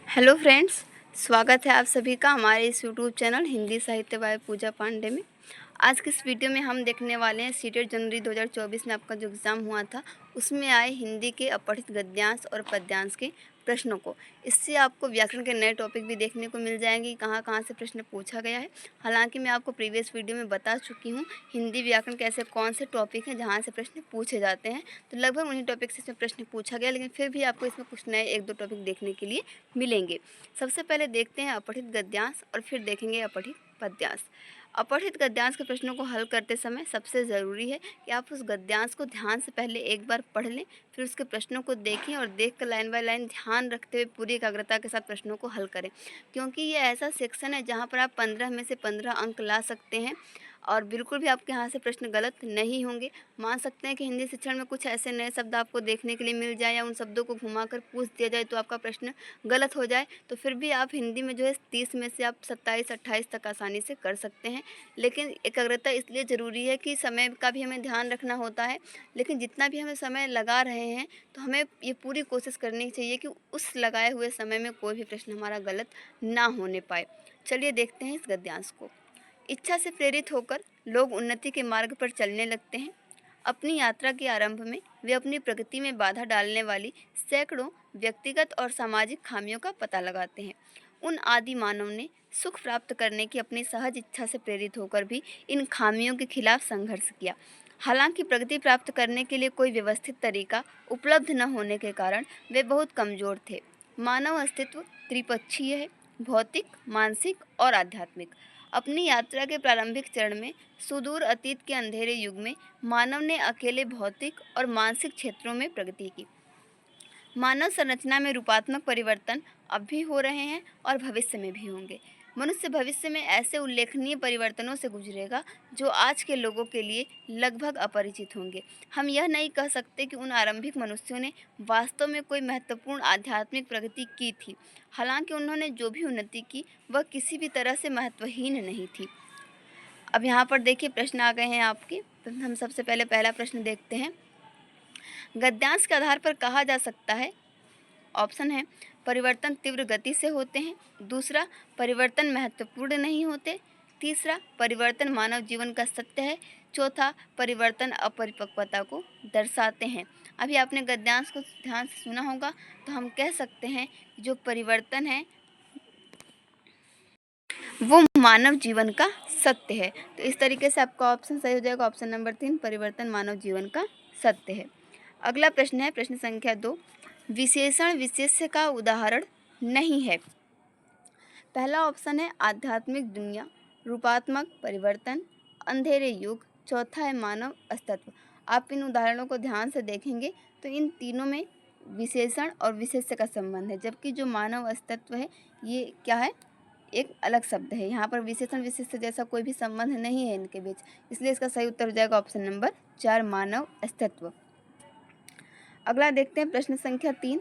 Hello friends, स्वागत है आप सभी का हमारे इस यूट्यूब चैनल हिंदी साहित्य बाय पूजा पांडे में। आज के इस वीडियो में हम देखने वाले हैं सीटेट जनवरी 2024 में आपका जो एग्ज़ाम हुआ था उसमें आए हिंदी के अपठित गद्यांश और पद्यांश के प्रश्नों को। इससे आपको व्याकरण के नए टॉपिक भी देखने को मिल जाएंगे, कहाँ कहाँ से प्रश्न पूछा गया है। हालांकि मैं आपको प्रीवियस वीडियो में बता चुकी हूँ हिंदी व्याकरण के ऐसे कौन से टॉपिक हैं जहाँ से प्रश्न पूछे जाते हैं, तो लगभग उन्हीं टॉपिक से इसमें प्रश्न पूछा गया, लेकिन फिर भी आपको इसमें कुछ नए एक दो टॉपिक देखने के लिए मिलेंगे। सबसे पहले देखते हैं अपठित गद्यांश और फिर देखेंगे अपठित पद्यांश। अपठित गद्यांश के प्रश्नों को हल करते समय सबसे ज़रूरी है कि आप उस गद्यांश को ध्यान से पहले एक बार पढ़ लें, फिर उसके प्रश्नों को देखें और देखकर लाइन बाय लाइन ध्यान रखते हुए पूरी एकाग्रता के साथ प्रश्नों को हल करें, क्योंकि ये ऐसा सेक्शन है जहाँ पर आप 15 में से 15 अंक ला सकते हैं और बिल्कुल भी आपके यहाँ से प्रश्न गलत नहीं होंगे। मान सकते हैं कि हिंदी शिक्षण में कुछ ऐसे नए शब्द आपको देखने के लिए मिल जाए या उन शब्दों को घुमाकर पूछ दिया जाए तो आपका प्रश्न गलत हो जाए, तो फिर भी आप हिंदी में जो है 30 में से आप 27-28 तक आसानी से कर सकते हैं। लेकिन एकाग्रता इसलिए ज़रूरी है कि समय का भी हमें ध्यान रखना होता है, लेकिन जितना भी हमें समय लगा रहे हैं तो हमें ये पूरी कोशिश करनी चाहिए कि उस लगाए हुए समय में कोई भी प्रश्न हमारा गलत ना होने पाए। चलिए देखते हैं इस गद्यांश को। इच्छा से प्रेरित होकर लोग उन्नति के मार्ग पर चलने लगते हैं। अपनी यात्रा के आरंभ में वे अपनी प्रगति में बाधा डालने वाली सैकड़ों व्यक्तिगत और सामाजिक खामियों का पता लगाते हैं। उन आदि मानव ने सुख प्राप्त करने की अपनी सहज इच्छा से प्रेरित होकर भी इन खामियों के खिलाफ संघर्ष किया। हालांकि प्रगति प्राप्त करने के लिए कोई व्यवस्थित तरीका उपलब्ध न होने के कारण वे बहुत कमजोर थे। मानव अस्तित्व त्रिपक्षीय है, भौतिक, मानसिक और आध्यात्मिक। अपनी यात्रा के प्रारंभिक चरण में सुदूर अतीत के अंधेरे युग में मानव ने अकेले भौतिक और मानसिक क्षेत्रों में प्रगति की। मानव संरचना में रूपात्मक परिवर्तन अब भी हो रहे हैं और भविष्य में भी होंगे। मनुष्य भविष्य में ऐसे उल्लेखनीय परिवर्तनों से गुजरेगा जो आज के लोगों के लिए लगभग अपरिचित होंगे। हम यह नहीं कह सकते कि उन आरंभिक मनुष्यों ने वास्तव में कोई महत्वपूर्ण आध्यात्मिक प्रगति की थी। हालांकि उन्होंने जो भी उन्नति की वह किसी भी तरह से महत्वहीन नहीं थी। अब यहाँ पर देखिए प्रश्न आ गए हैं आपके। हम सबसे पहले पहला प्रश्न देखते हैं। गद्यांश के आधार पर कहा जा सकता है, ऑप्शन है परिवर्तन तीव्र गति से होते हैं, दूसरा परिवर्तन महत्वपूर्ण नहीं होते, तीसरा परिवर्तन मानव जीवन का सत्य है, चौथा परिवर्तन अपरिपक्वता को दर्शाते हैं। अभी आपने गद्यांश को ध्यान से सुना होगा, तो हम कह सकते हैं जो परिवर्तन है वो मानव जीवन का सत्य है। तो इस तरीके से आपका ऑप्शन सही हो जाएगा, ऑप्शन नंबर 3, परिवर्तन मानव जीवन का सत्य है। अगला प्रश्न है प्रश्न संख्या 2, विशेषण विशेष्य का उदाहरण नहीं है। पहला ऑप्शन है आध्यात्मिक दुनिया, रूपात्मक परिवर्तन, अंधेरे युग, चौथा है मानव अस्तित्व। आप इन उदाहरणों को ध्यान से देखेंगे तो इन तीनों में विशेषण और विशेष्य का संबंध है, जबकि जो मानव अस्तित्व है ये क्या है, एक अलग शब्द है। यहाँ पर विशेषण विशेष्य जैसा कोई भी संबंध नहीं है इनके बीच, इसलिए इसका सही उत्तर हो जाएगा ऑप्शन नंबर 4, मानव अस्तित्व। अगला देखते हैं प्रश्न संख्या 3,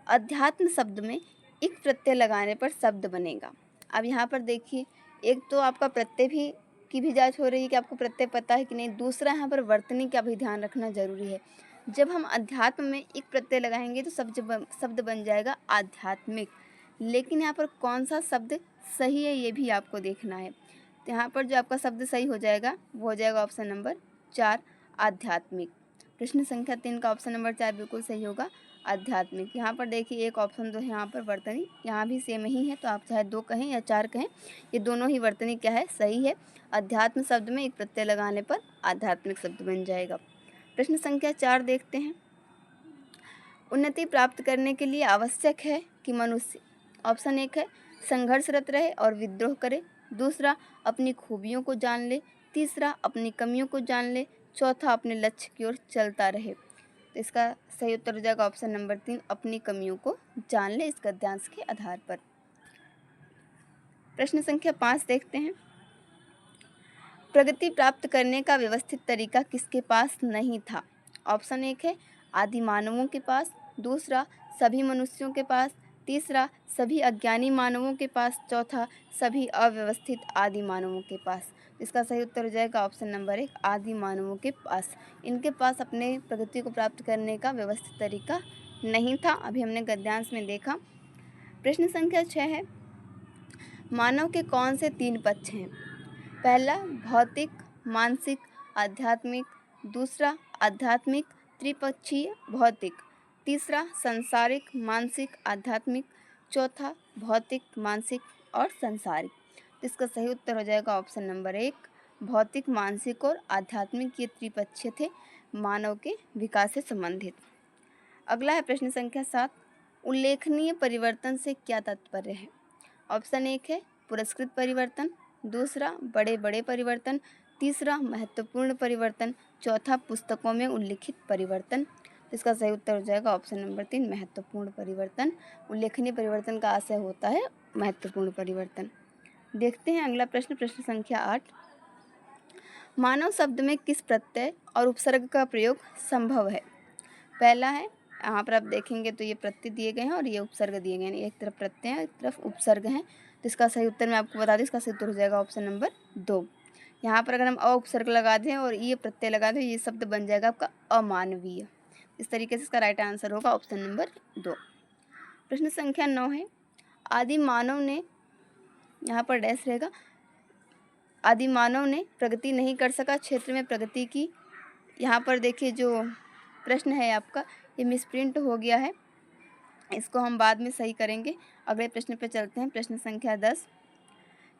अध्यात्म शब्द में इक प्रत्यय लगाने पर शब्द बनेगा। अब यहाँ पर देखिए, एक तो आपका प्रत्यय भी की भी जांच हो रही है कि आपको प्रत्यय पता है कि नहीं, दूसरा यहाँ पर वर्तनी का भी ध्यान रखना जरूरी है। जब हम अध्यात्म में इक प्रत्यय लगाएंगे तो शब्द बन जाएगा आध्यात्मिक, लेकिन यहाँ पर कौन सा शब्द सही है ये भी आपको देखना है। तो यहाँ पर जो आपका शब्द सही हो जाएगा वो हो जाएगा ऑप्शन नंबर 4, आध्यात्मिक। प्रश्न संख्या 3 का ऑप्शन नंबर 4 बिल्कुल सही होगा, आध्यात्मिक। यहाँ पर देखिए एक ऑप्शन जो है यहाँ पर वर्तनी, यहाँ भी सेम ही है, तो आप चाहे 2 कहें या 4 कहें, ये दोनों ही वर्तनी क्या है, सही है। अध्यात्म शब्द में एक प्रत्यय लगाने पर आध्यात्मिक शब्द बन जाएगा। प्रश्न संख्या 4 देखते हैं। उन्नति प्राप्त करने के लिए आवश्यक है कि मनुष्य, ऑप्शन 1 है संघर्षरत रहे और विद्रोह करे, दूसरा अपनी खूबियों को जान ले, तीसरा अपनी कमियों को जान ले, चौथा अपने लक्ष्य की ओर चलता रहे। तो इसका सही उत्तर हो जाएगा ऑप्शन नंबर 3, अपनी कमियों को जान ले, इस गद्यांश के आधार पर। प्रश्न संख्या 5 देखते हैं। प्रगति प्राप्त करने का व्यवस्थित तरीका किसके पास नहीं था। ऑप्शन 1 है आदि मानवों के पास, दूसरा सभी मनुष्यों के पास, तीसरा सभी अज्ञानी मानवों के पास, चौथा सभी अव्यवस्थित आदि मानवों के पास। इसका सही उत्तर हो जाएगा ऑप्शन नंबर 1, आदि मानवों के पास। इनके पास अपने प्रगति को प्राप्त करने का व्यवस्थित तरीका नहीं था। अभी हमने गद्यांश में देखा। प्रश्न संख्या 6 है, मानव के कौन से 3 पक्ष हैं? पहला भौतिक, मानसिक, आध्यात्मिक, दूसरा आध्यात्मिक त्रिपक्षीय भौतिक, तीसरा सांसारिक मानसिक आध्यात्मिक, चौथा भौतिक मानसिक और सांसारिक। इसका सही उत्तर हो जाएगा ऑप्शन नंबर 1, भौतिक, मानसिक और आध्यात्मिक। ये त्रिपक्षीय थे मानव के विकास से संबंधित। अगला है प्रश्न संख्या 7, उल्लेखनीय परिवर्तन से क्या तात्पर्य है? ऑप्शन 1 है पुरस्कृत परिवर्तन, दूसरा बड़े बड़े परिवर्तन, तीसरा महत्वपूर्ण परिवर्तन, चौथा पुस्तकों में उल्लिखित परिवर्तन। इसका सही उत्तर हो जाएगा ऑप्शन नंबर 3, महत्वपूर्ण परिवर्तन। उल्लेखनीय परिवर्तन का आशय होता है महत्वपूर्ण परिवर्तन। देखते हैं अगला प्रश्न, प्रश्न संख्या 8, मानव शब्द में किस प्रत्यय और उपसर्ग का प्रयोग संभव है? पहला है, यहाँ पर आप देखेंगे तो ये प्रत्यय दिए गए हैं और ये उपसर्ग दिए गए हैं, एक तरफ प्रत्यय है एक तरफ उपसर्ग हैं। तो इसका सही उत्तर मैं आपको बता दूँ, इसका सही उत्तर हो जाएगा ऑप्शन नंबर 2। यहाँ पर अगर हम अ उपसर्ग लगा दें और ये प्रत्यय लगा दें, ये शब्द बन जाएगा आपका अमानवीय। इस तरीके से इसका राइट आंसर होगा ऑप्शन नंबर 2। प्रश्न संख्या 9 है, आदि मानव ने, यहाँ पर डैश रहेगा, आदि मानव ने प्रगति नहीं कर सका क्षेत्र में प्रगति की। यहाँ पर देखिए जो प्रश्न है आपका ये मिसप्रिंट हो गया है, इसको हम बाद में सही करेंगे। अगले प्रश्न पर चलते हैं, प्रश्न संख्या 10,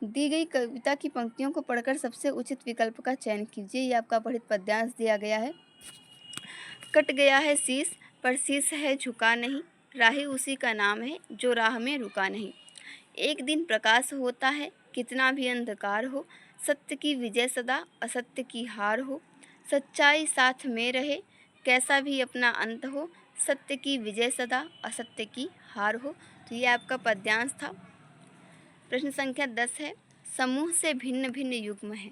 दी गई कविता की पंक्तियों को पढ़कर सबसे उचित विकल्प का चयन कीजिए। ये आपका पठित पद्यांश दिया गया है। कट गया है शीश पर शीश है झुका नहीं, राही उसी का नाम है जो राह में रुका नहीं। एक दिन प्रकाश होता है कितना भी अंधकार हो, सत्य की विजय सदा असत्य की हार हो। सच्चाई साथ में रहे कैसा भी अपना अंत हो, सत्य की विजय सदा असत्य की हार हो। तो ये आपका पद्यांश था। प्रश्न संख्या 10 है, समूह से भिन्न भिन्न युग्म है।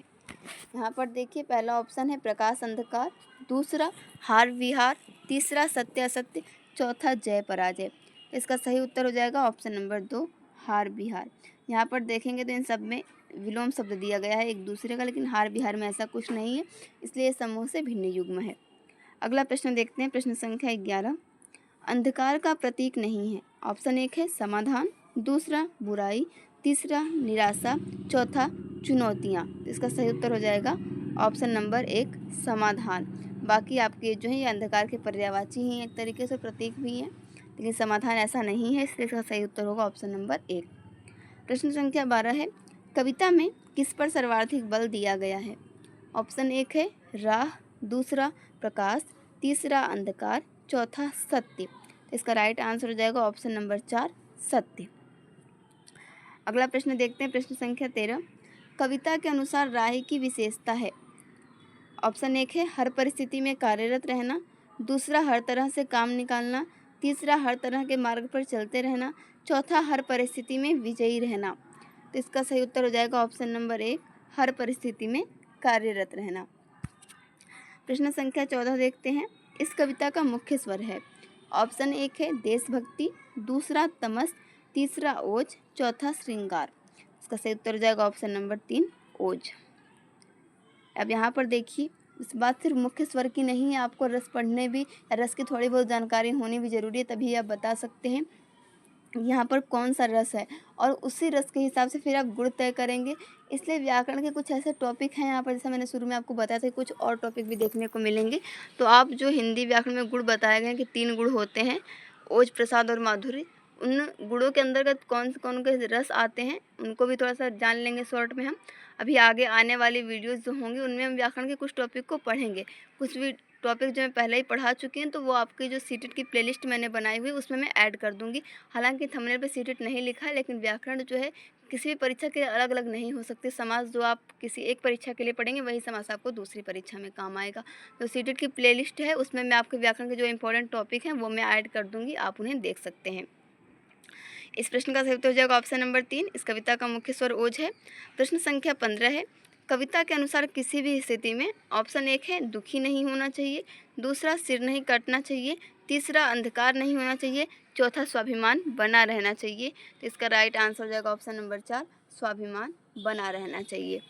यहाँ पर देखिए पहला ऑप्शन है प्रकाश अंधकार, दूसरा हार विहार, तीसरा सत्य असत्य, चौथा जय पराजय। इसका सही उत्तर हो जाएगा ऑप्शन नंबर 2, हार विहार। यहाँ पर देखेंगे तो इन सब में विलोम शब्द दिया गया है एक दूसरे का, लेकिन हार विहार में ऐसा कुछ नहीं है, इसलिए समूह से भिन्न युग्म है। अगला प्रश्न देखते हैं, प्रश्न संख्या 11, अंधकार का प्रतीक नहीं है। ऑप्शन 1 है समाधान, दूसरा बुराई, तीसरा निराशा, चौथा चुनौतियाँ। इसका सही उत्तर हो जाएगा ऑप्शन नंबर 1, समाधान। बाकी आपके जो है ये अंधकार के पर्यायवाची ही एक तरीके से, प्रतीक भी हैं, लेकिन समाधान ऐसा नहीं है, इसलिए इसका सही उत्तर होगा ऑप्शन नंबर 1। प्रश्न संख्या 12 है, कविता में किस पर सर्वाधिक बल दिया गया है? ऑप्शन 1 है राह, दूसरा प्रकाश, तीसरा अंधकार, चौथा सत्य। इसका राइट आंसर हो जाएगा ऑप्शन नंबर 4, सत्य। अगला प्रश्न देखते हैं, प्रश्न संख्या 13, कविता के अनुसार राही की विशेषता है। ऑप्शन 1 है हर परिस्थिति में कार्यरत रहना, दूसरा हर तरह से काम निकालना, तीसरा हर तरह के मार्ग पर चलते रहना, चौथा हर परिस्थिति में विजयी रहना। तो इसका सही उत्तर हो जाएगा ऑप्शन नंबर 1, हर परिस्थिति में कार्यरत रहना। प्रश्न संख्या 14 देखते हैं, इस कविता का मुख्य स्वर है। ऑप्शन 1 है देशभक्ति, दूसरा तमस, तीसरा ओज, चौथा श्रृंगार। इसका सही उत्तर हो जाएगा ऑप्शन नंबर 3, ओज। अब यहाँ पर देखिए इस बात सिर्फ मुख्य स्वर की नहीं है, आपको रस पढ़ने भी, रस की थोड़ी बहुत जानकारी होनी भी ज़रूरी है, तभी आप बता सकते हैं यहाँ पर कौन सा रस है, और उसी रस के हिसाब से फिर आप गुण तय करेंगे। इसलिए व्याकरण के कुछ ऐसे टॉपिक हैं यहाँ पर, जैसे मैंने शुरू में आपको बताया था, कुछ और टॉपिक भी देखने को मिलेंगे। तो आप जो हिंदी व्याकरण में गुण बताए गए हैं कि 3 गुण होते हैं, ओज, प्रसाद और माधुरी, उन गुणों के अंतर्गत कौन के रस आते हैं उनको भी थोड़ा सा जान लेंगे शॉर्ट में हम। अभी आगे आने वाली वीडियोज़ जो होंगी उनमें हम व्याकरण के कुछ टॉपिक को पढ़ेंगे। कुछ भी टॉपिक जो मैं पहले ही पढ़ा चुकी हैं, तो वो आपकी जो सीटेट की प्लेलिस्ट मैंने बनाई हुई उसमें मैं ऐड कर दूंगी। हालांकि थंबनेल पे सीटेट नहीं लिखा है, लेकिन व्याकरण जो है किसी भी परीक्षा के अलग अलग नहीं हो सकते। समास जो आप किसी एक परीक्षा के लिए पढ़ेंगे वही समास आपको दूसरी परीक्षा में काम आएगा। तो सीटेट की प्लेलिस्ट है, उसमें मैं आपके व्याकरण के जो इंपॉर्टेंट टॉपिक हैं वो मैं ऐड कर दूँगी, आप उन्हें देख सकते हैं। इस प्रश्न का सही उत्तर हो जाएगा ऑप्शन नंबर 3, इस कविता का मुख्य स्वर ओज है। प्रश्न संख्या 15 है, कविता के अनुसार किसी भी स्थिति में ऑप्शन 1 है दुखी नहीं होना चाहिए, दूसरा सिर नहीं कटना चाहिए, तीसरा अंधकार नहीं होना चाहिए, चौथा स्वाभिमान बना रहना चाहिए। तो इसका राइट आंसर हो जाएगा ऑप्शन नंबर 4, स्वाभिमान बना रहना चाहिए।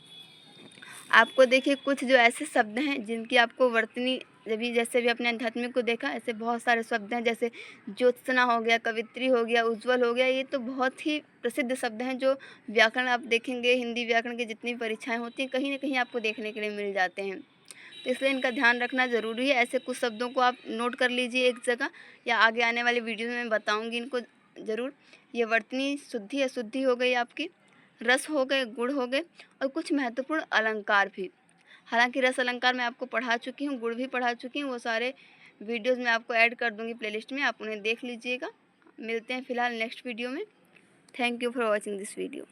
आपको देखिए कुछ जो ऐसे शब्द हैं जिनकी आपको वर्तनी जैसे भी अपने आध्यात्मिक को देखा, ऐसे बहुत सारे शब्द हैं, जैसे ज्योत्सना हो गया, कवित्री हो गया, उज्ज्वल हो गया। ये तो बहुत ही प्रसिद्ध शब्द हैं जो व्याकरण आप देखेंगे, हिंदी व्याकरण की जितनी भी परीक्षाएं होती हैं कहीं ना कहीं आपको देखने के लिए मिल जाते हैं। तो इसलिए इनका ध्यान रखना ज़रूरी है। ऐसे कुछ शब्दों को आप नोट कर लीजिए एक जगह, या आगे आने वाली वीडियो में मैं बताऊँगी इनको ज़रूर। ये वर्तनी शुद्धि अशुद्धि हो गई आपकी, रस हो गए, गुण हो गए, और कुछ महत्वपूर्ण अलंकार भी। हालांकि रस अलंकार मैं आपको पढ़ा चुकी हूँ, गुण भी पढ़ा चुकी हूँ, वो सारे वीडियोज़ मैं आपको ऐड कर दूँगी प्लेलिस्ट में, आप उन्हें देख लीजिएगा। मिलते हैं फ़िलहाल नेक्स्ट वीडियो में। Thank you for watching this video.